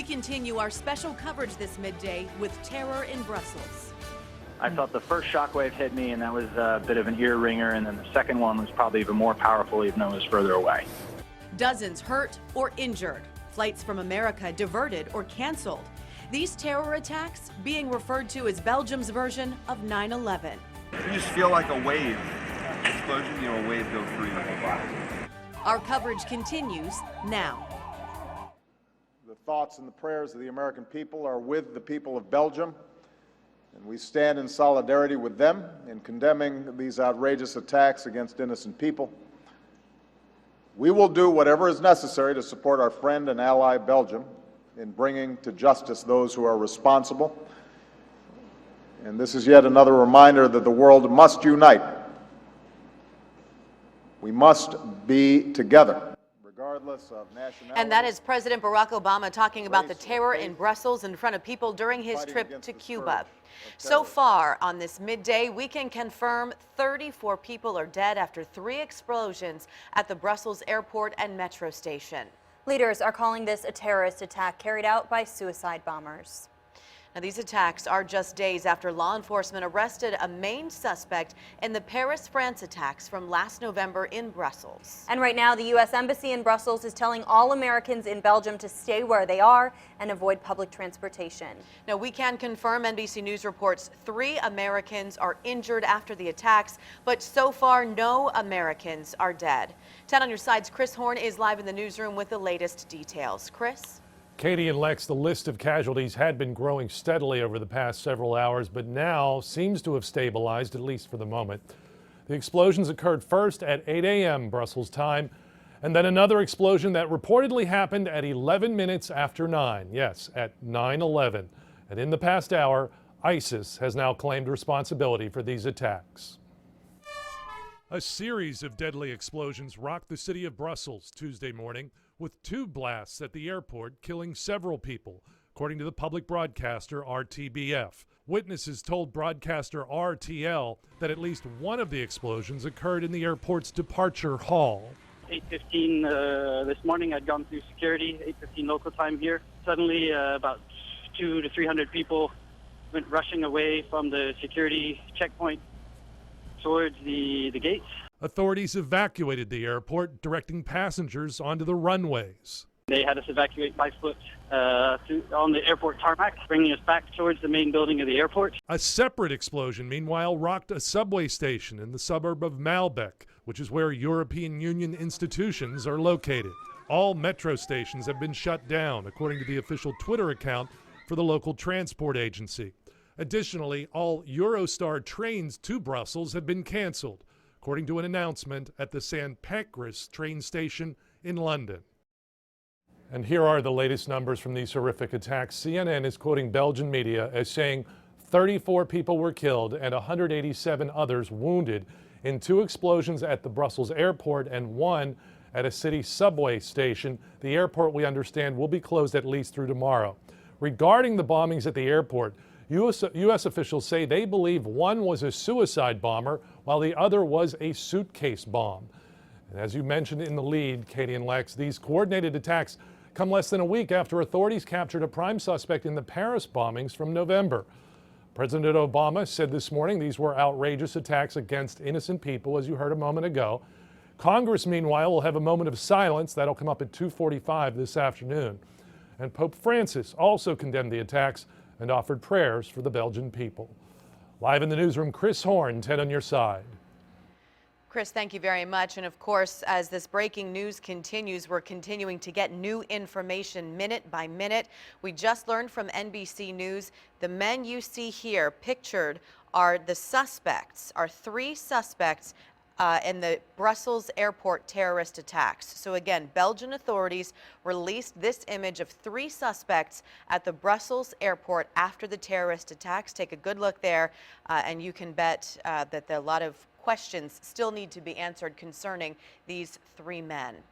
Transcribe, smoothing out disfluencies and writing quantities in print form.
We continue our special coverage this midday with terror in Brussels. I felt the first shockwave hit me, and that was a bit of an ear ringer, and then the second one was probably even more powerful, even though it was further away. Dozens hurt or injured. Flights from America diverted or canceled. These terror attacks being referred to as Belgium's version of 9/11. You just feel like a wave explosion, a wave go through your whole body. Our coverage continues now. The thoughts and the prayers of the American people are with the people of Belgium, and we stand in solidarity with them in condemning these outrageous attacks against innocent people. We will do whatever is necessary to support our friend and ally Belgium in bringing to justice those who are responsible. And this is yet another reminder that the world must unite. We must be together, regardless of nationality. And that is President Barack Obama talking about the terror in Brussels in front of people during his trip to Cuba. So far on this midday, we can confirm 34 people are dead after 3 explosions at the Brussels airport and metro station. Leaders are calling this a terrorist attack carried out by suicide bombers. Now, these attacks are just days after law enforcement arrested a main suspect in the Paris, France attacks from last November in Brussels. And right now, the U.S. Embassy in Brussels is telling all Americans in Belgium to stay where they are and avoid public transportation. Now, we can confirm NBC News reports 3 Americans are injured after the attacks, but so far, no Americans are dead. 10 on your side's Chris Horne is live in the newsroom with the latest details. Chris? Katie and Lex, the list of casualties had been growing steadily over the past several hours, but now seems to have stabilized, at least for the moment. The explosions occurred first at 8 a.m. Brussels time, and then another explosion that reportedly happened at 11 minutes after 9. Yes, at 9/11. And in the past hour, ISIS has now claimed responsibility for these attacks. A series of deadly explosions rocked the city of Brussels Tuesday morning, with 2 blasts at the airport killing several people, according to the public broadcaster RTBF. Witnesses told broadcaster RTL that at least one of the explosions occurred in the airport's departure hall. 8:15 this morning, I'd gone through security, 8:15 local time here. Suddenly, about 200 to 300 people went rushing away from the security checkpoint towards the gates. Authorities evacuated the airport, directing passengers onto the runways. They had us evacuate by foot on the airport tarmac, bringing us back towards the main building of the airport. A separate explosion, meanwhile, rocked a subway station in the suburb of Malbec, which is where European Union institutions are located. All metro stations have been shut down, according to the official Twitter account for the local transport agency. Additionally, all Eurostar trains to Brussels have been canceled, according to an announcement at the St. Pancras train station in London. And here are the latest numbers from these horrific attacks. CNN is quoting Belgian media as saying 34 people were killed and 187 others wounded in 2 explosions at the Brussels airport and 1 at a city subway station. The airport, we understand, will be closed at least through tomorrow. Regarding the bombings at the airport, U.S. officials say they believe one was a suicide bomber while the other was a suitcase bomb. And as you mentioned in the lead, Katie and Lex, these coordinated attacks come less than a week after authorities captured a prime suspect in the Paris bombings from November. President Obama said this morning these were outrageous attacks against innocent people, as you heard a moment ago. Congress, meanwhile, will have a moment of silence. That'll come up at 2:45 this afternoon. And Pope Francis also condemned the attacks and offered prayers for the Belgian people. Live in the newsroom, Chris Horne, 10 on your side. Chris, thank you very much. And of course, as this breaking news continues, we're continuing to get new information minute by minute. We just learned from NBC News, the men you see here pictured are the suspects, are 3 suspects in the Brussels airport terrorist attacks. So again, Belgian authorities released this image of 3 suspects at the Brussels airport after the terrorist attacks. Take a good look there, and you can bet that a lot of questions still need to be answered concerning these 3 men.